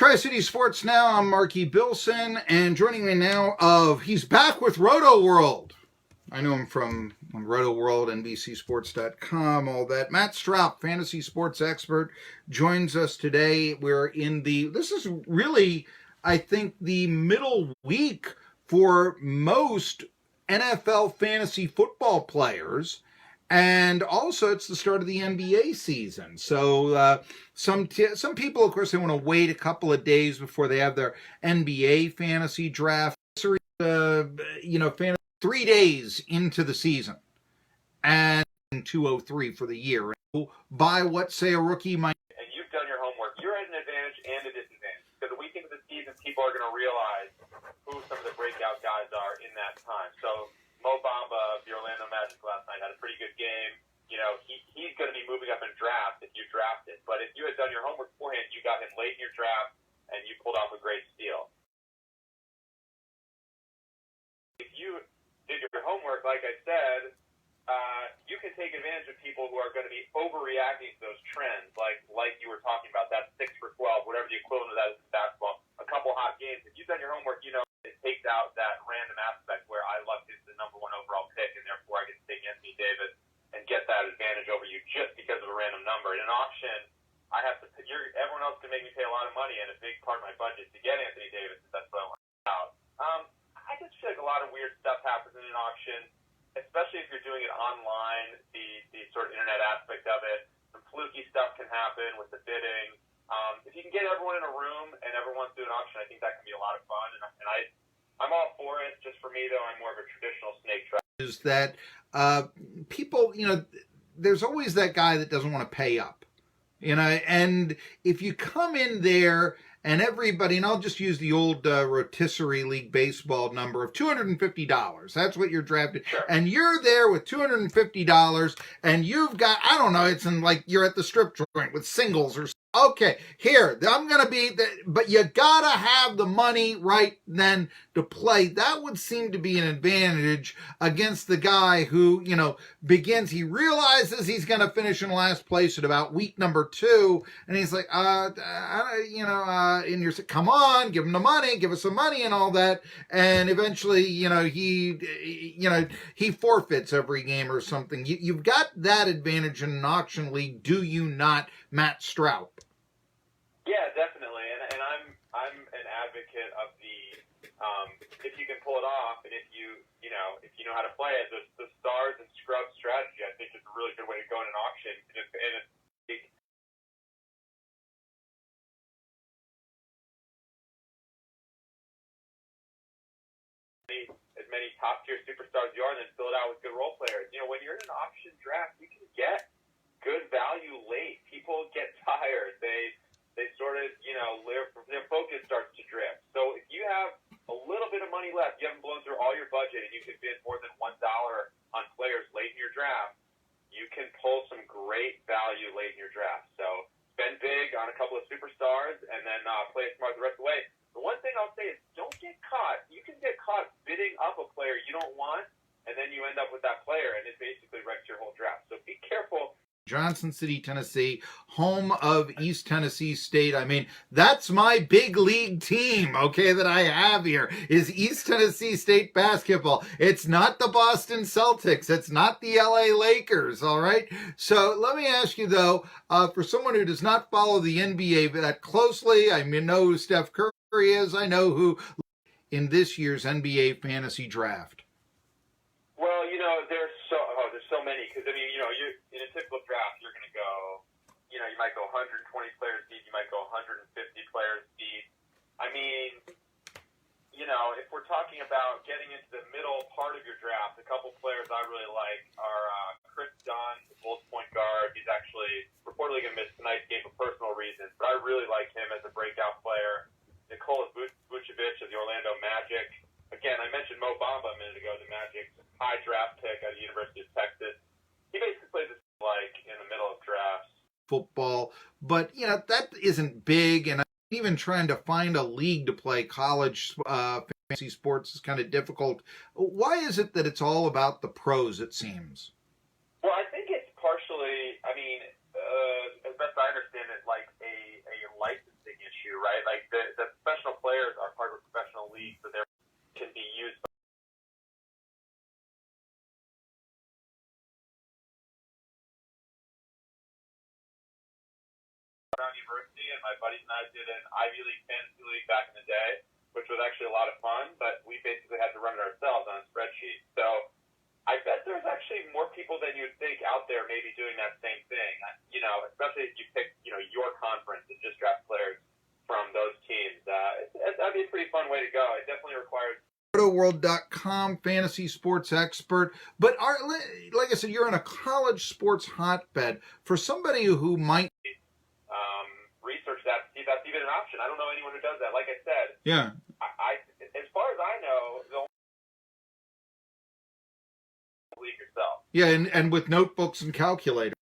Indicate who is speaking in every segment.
Speaker 1: Tri-City Sports Now, I'm Marky Billson, and joining me now he's back with Rotoworld. I know him from Rotoworld, NBCSports.com, all that. Matt Stroup, fantasy sports expert, joins us today. This is really, I think, the middle week for most NFL fantasy football players. And also, it's the start of the NBA season. So some people, of course, they want to wait a couple of days before they have their NBA fantasy draft. Fantasy 3 days into the season, and 203 for the year. By what, say, a rookie might.
Speaker 2: And you've done your homework. You're at an advantage and a disadvantage. Because the week into the season, people are going to realize who some of the breakout guys are in that time. So Mo Bamba of the Orlando Magic last night had a pretty good game. You know, he's going to be moving up in draft if you draft it. But if you had done your homework beforehand, you got him late in your draft, and you pulled off a great steal. If you did your homework, like I said, you can take advantage of people who are going to be overreacting to those trends, like you were talking about, that 6 for 12, whatever the equivalent of that is in basketball, a couple hot games. If you've done your homework, you know it takes out that random aspect where I lucked into the number 1 overall pick, and therefore I get to take Anthony Davis and get that advantage over you just because of a random number. In an auction, everyone else can make me pay a lot of money, and a big part of my budget to get Anthony Davis is that's what I want out. I just feel like a lot of weird stuff happens in an auction, especially if you're doing it online, the sort of internet aspect of it. Some fluky stuff can happen with the bidding. If you can get everyone in a room and everyone's doing an auction, I think that can be a lot of fun, and I'm all for it. Just for me, though, I'm more of a traditional snake trap.
Speaker 1: Is that people, there's always that guy that doesn't want to pay up, and if you come in there and everybody, and I'll just use the old rotisserie league baseball number of $250. That's what you're drafted.
Speaker 2: Sure. And
Speaker 1: you're there with $250 and you've got, I don't know, it's in like you're at the strip joint with singles or okay, here, I'm going to be, but you got to have the money right then to play. That would seem to be an advantage against the guy who, he realizes he's going to finish in last place at about week number 2. And he's like, and you're saying, come on, give him the money, give us some money and all that. And eventually, he forfeits every game or something. You've got that advantage in an auction league, do you not, Matt Stroup?
Speaker 2: Yeah, definitely, and I'm an advocate of the if you can pull it off, and if you know how to play it, the stars and scrub strategy, I think, is a really good way to go in an auction. As many top tier superstars you are, and then fill it out with good role players. When you're in an auction draft, you can get good value late. People get tired. They sort of, their focus starts to drift. So if you have a little bit of money left, you haven't blown through all your budget, and you can bid more than $1 on players late in your draft, you can pull some great value late in your draft. So spend big on a couple of superstars, and then play it smart the rest of the way. The one thing I'll say is don't get caught. You can get caught bidding up a player you don't want, and then you end up with that player, and it basically wrecks your whole draft. So be careful.
Speaker 1: Johnson City, Tennessee, home of East Tennessee State. I mean, that's my big league team, okay, that I have here, is East Tennessee State basketball. It's not the Boston Celtics. It's not the LA Lakers, all right? So let me ask you, though, for someone who does not follow the NBA that closely, I know who Steph Curry is. I know who in this year's NBA fantasy draft.
Speaker 2: Well, there's so many, because, you're in a typical draft, you're going to go, you might go 120 players deep, you might go 150 players deep. If we're talking about getting into the middle part of your draft, a couple players I really like are Chris Dunn, the Bulls point guard. He's actually reportedly going to miss tonight's game for personal reasons, but I really like him as a breakout player. Nikola Vucevic of the Orlando Magic. Again, I mentioned Mo Bamba a minute ago, the Magic's high draft pick out of the University of Texas. He basically plays this like in the middle of drafts.
Speaker 1: Football, but that isn't big, and even trying to find a league to play college fantasy sports is kind of difficult. Why is it that it's all about the pros, it seems?
Speaker 2: Well, I think it's partially, as best I understand it, like a licensing issue, right? Like the Brown University, and my buddies and I did an Ivy League fantasy league back in the day, which was actually a lot of fun, but we basically had to run it ourselves on a spreadsheet. So I bet there's actually more people than you'd think out there maybe doing that same thing, especially if you pick, your conference and just draft players from those teams. That'd be a pretty fun way to go. It definitely requires
Speaker 1: Rotoworld.com, fantasy sports expert. But like I said, you're in a college sports hotbed. For somebody who might
Speaker 2: research that, see if that's even an option. I don't know anyone who does that. Like I said,
Speaker 1: yeah,
Speaker 2: I as far as I know, the only league yourself.
Speaker 1: Yeah, and with notebooks and calculators.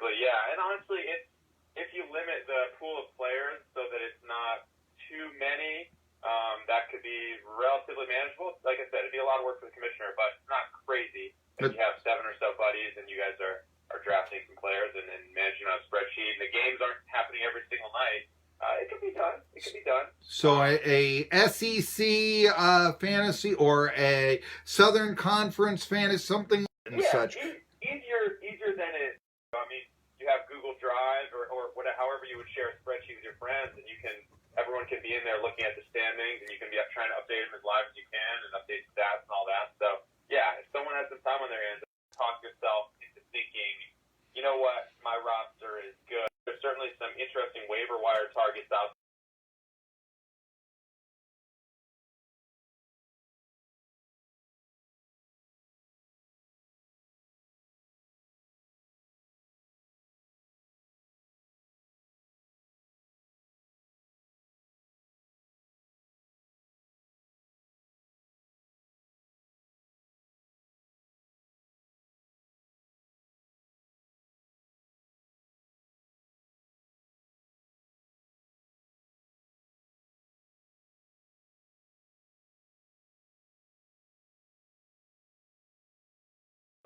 Speaker 2: Yeah, and honestly, if you limit the pool of players so that it's not too many, that could be relatively manageable. Like I said, it'd be a lot of work for the commissioner, but it's not crazy. If you have 7 or so buddies and you guys are drafting some players and managing on a spreadsheet, and the games aren't happening every single night, it can be done. It can be done.
Speaker 1: So a SEC fantasy or a Southern Conference fantasy, something and such.
Speaker 2: Easier than it. I mean, you have Google Drive or whatever, however you would share a spreadsheet with your friends, and everyone can be in there looking at the standings, and you can be trying to update them as live as you can and update stats and all that. So yeah, if someone has some time on their hands, talk yourself into thinking, you know what, my roster is good. There's certainly some interesting waiver wire targets out there.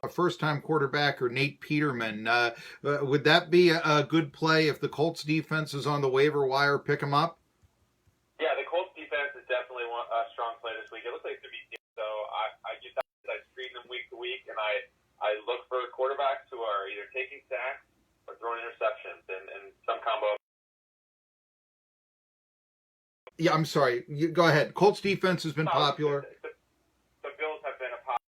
Speaker 1: A first-time quarterback or Nate Peterman. Would that be a good play if the Colts defense is on the waiver wire? Pick them up.
Speaker 2: Yeah, the Colts defense is definitely a strong play this week. It looks like it's going to be so. I screen them week to week, and I look for quarterbacks who are either taking sacks or throwing interceptions, and some combo.
Speaker 1: Yeah, I'm sorry. Go ahead. Colts defense has been popular.
Speaker 2: The Bills have been a popular.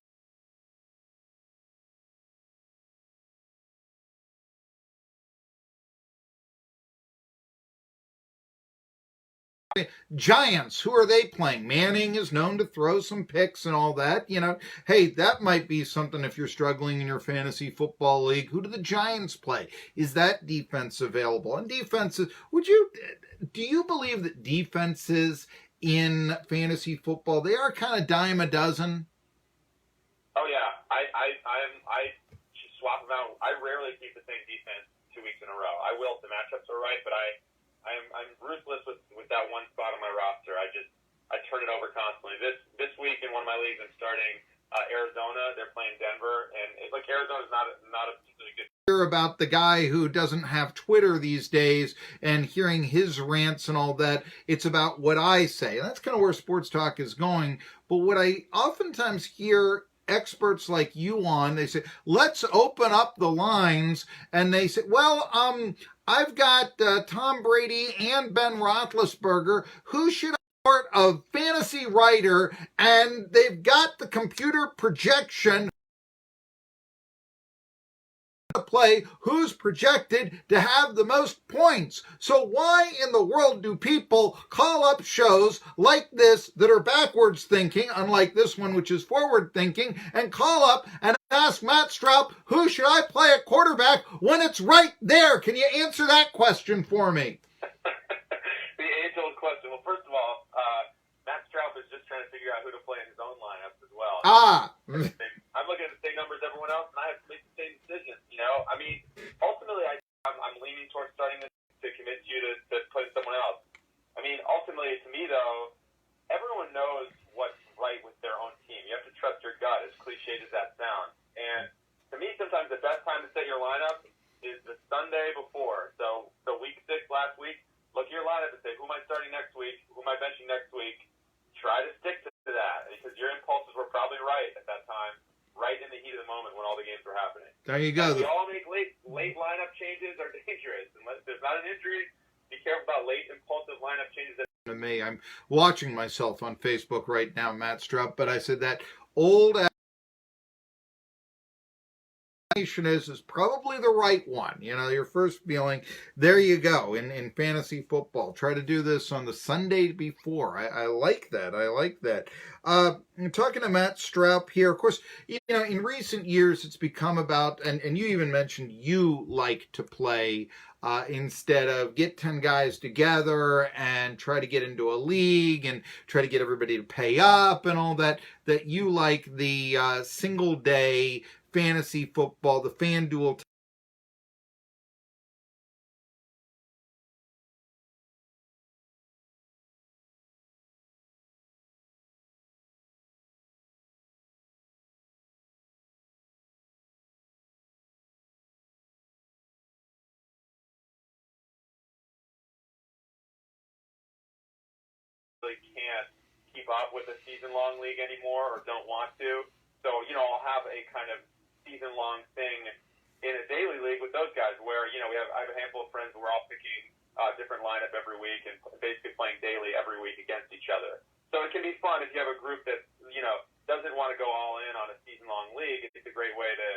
Speaker 1: Giants, who are they playing? Manning is known to throw some picks and all that. Hey, that might be something if you're struggling in your fantasy football league. Who do the Giants play? Is that defense available? And defenses, do you believe that defenses in fantasy football, they are kind of dime a dozen?
Speaker 2: Oh yeah, I just swap them out. I rarely keep the same defense 2 weeks in a row. I will if the matchups are right, but I'm ruthless with that one spot on my roster. I turn it over constantly. This week in one of my leagues, I'm starting Arizona. They're playing Denver, and it's like Arizona's not a particularly good.
Speaker 1: Hear about the guy who doesn't have Twitter these days and hearing his rants and all that. It's about what I say. And that's kind of where sports talk is going. But what I oftentimes hear experts like you on, they say, let's open up the lines. And they say, well, I've got Tom Brady and Ben Roethlisberger. Who should I start? A fantasy writer, and they've got the computer projection to play who's projected to have the most points. So why in the world do people call up shows like this that are backwards thinking, unlike this one which is forward thinking, and call up and ask Matt Stroup, who should I play at quarterback when it's right there? Can you answer that question for me?
Speaker 2: The age-old question. Well, first of all, Matt Stroup is just trying to figure out who to play in his own lineups as well. I'm looking at the same numbers as everyone else, and I have to make the same decisions. I mean, ultimately, I'm leaning towards starting this to convince you to put in someone else. I mean, ultimately, to me, though, everyone knows what's right with their own team. You have to trust your gut, as cliched as that sounds. And to me, sometimes the best time to set your lineup is the Sunday before. So week 6 last week, look at your lineup and say, who am I starting next week? Who am I benching next week? Try to stick to that, because your impulses were probably right at that time, right in the heat of the moment when all the games were happening.
Speaker 1: There you go.
Speaker 2: We all make late lineups. lineup changes are dangerous. Unless there's not an injury, be careful about late impulsive lineup changes.
Speaker 1: To me, I'm watching myself on Facebook right now, Matt Stroup, but I said that old is probably the right one. You know, your first feeling, there you go, in fantasy football. Try to do this on the Sunday before. I like that. I like that. I'm talking to Matt Stroup here. Of course, you know, in recent years, it's become about, and you even mentioned you like to play instead of get 10 guys together and try to get into a league and try to get everybody to pay up and all that, that you like the single day fantasy football, the FanDuel
Speaker 2: really can't keep up with a season-long league anymore or don't want to. So, you know, I'll have a kind of season-long thing in a daily league with those guys where, you know, I have a handful of friends who we're all picking different lineup every week and basically playing daily every week against each other. So it can be fun if you have a group that, you know, doesn't want to go all in on a season-long league. It's a great way to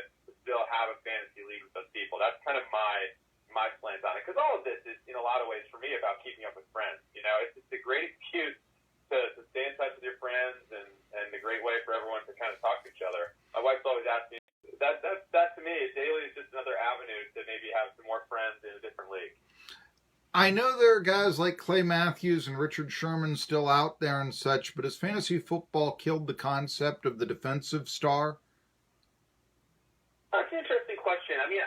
Speaker 2: still have a fantasy league with those people. That's kind of my slant on it. Because all of this is, in a lot of ways, for me, about keeping up with friends. You know, it's a great excuse to stay in touch with your friends and a great way for everyone to kind of talk to each other. My wife's always asking me, that to me, daily is just another avenue to maybe have some more friends in a different league.
Speaker 1: I know there are guys like Clay Matthews and Richard Sherman still out there and such, but has fantasy football killed the concept of the defensive star?
Speaker 2: That's an interesting question. I mean,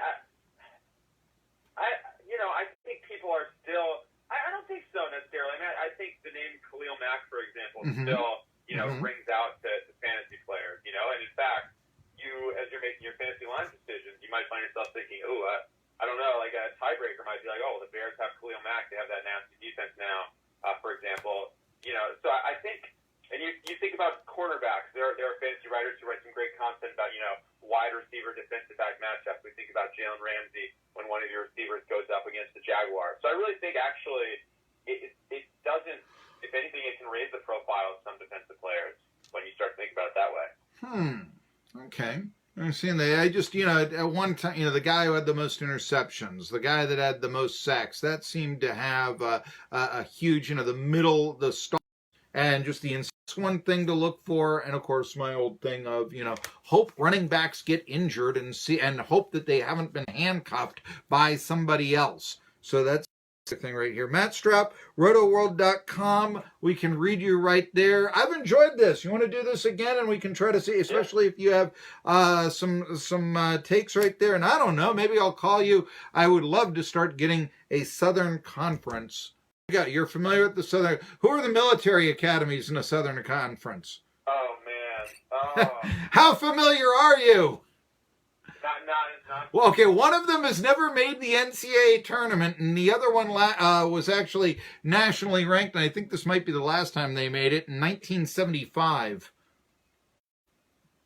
Speaker 2: I think people are still. I don't think so necessarily. I mean, I think the name Khalil Mack, for example, still, you know, rings out to fantasy players. You know, and in fact, as you're making your fantasy line decisions, you might find yourself thinking, oh, I don't know, like a tiebreaker might be like, oh, the Bears have Khalil Mack, they have that nasty defense now, for example. You know, so I think, and you think about cornerbacks. There are fantasy writers who write some great content about, you know, wide receiver defensive back matchups. We think about Jalen Ramsey when one of your receivers goes up against the Jaguars. So I really think actually it doesn't, if anything, it can raise the profile of some defensive players when you start thinking about it that way.
Speaker 1: Okay. I understand that. I just, you know, at one time, you know, the guy who had the most interceptions, the guy that had the most sacks, that seemed to have a huge, you know, the start, and just the one thing to look for. And of course, my old thing of, you know, hope running backs get injured and hope that they haven't been handcuffed by somebody else. So that's the thing right here. Matt Stroup, Rotoworld.com. We can read you right there. I've enjoyed this. You want to do this again, and we can try to see, especially if you have some takes right there. And I don't know, maybe I'll call you. I would love to start getting a Southern Conference. You're familiar with the Southern? Who are the military academies in the Southern Conference?
Speaker 2: Oh man!
Speaker 1: How familiar are you?
Speaker 2: Not.
Speaker 1: Well, okay, one of them has never made the NCAA tournament, and the other one was actually nationally ranked, and I think this might be the last time they made it, in 1975.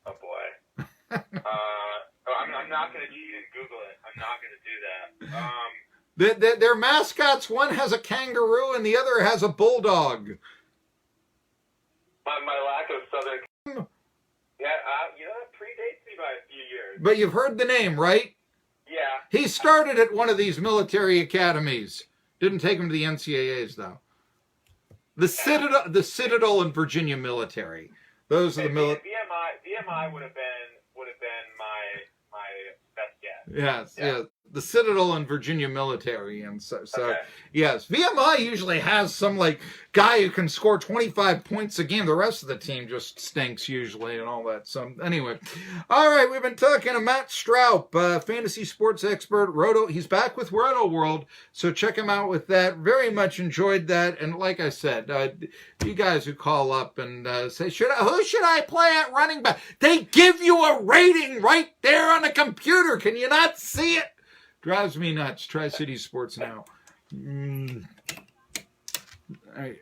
Speaker 2: Oh, boy. I'm not going to cheat and Google it. I'm not going to do that.
Speaker 1: Their mascots, one has a kangaroo, and the other has a bulldog.
Speaker 2: My lack of Southern... Yeah, you know, that predates me by a few years.
Speaker 1: But you've heard the name, right?
Speaker 2: Yeah.
Speaker 1: He started at one of these military academies. Didn't take him to the NCAAs, though. The Citadel and Virginia Military. Those are the military.
Speaker 2: VMI would have been my best guess.
Speaker 1: Yes. The Citadel and Virginia Military, and so
Speaker 2: okay.
Speaker 1: Yes, VMI usually has some like guy who can score 25 points a game. The rest of the team just stinks usually and all that. So anyway, all right, we've been talking to Matt Stroup, fantasy sports expert. He's back with Rotoworld, so check him out with that. Very much enjoyed that, and like I said, you guys who call up and say, who should I play at running back? They give you a rating right there on the computer. Can you not see it? Drives me nuts. Tri-City Sports Now. All right.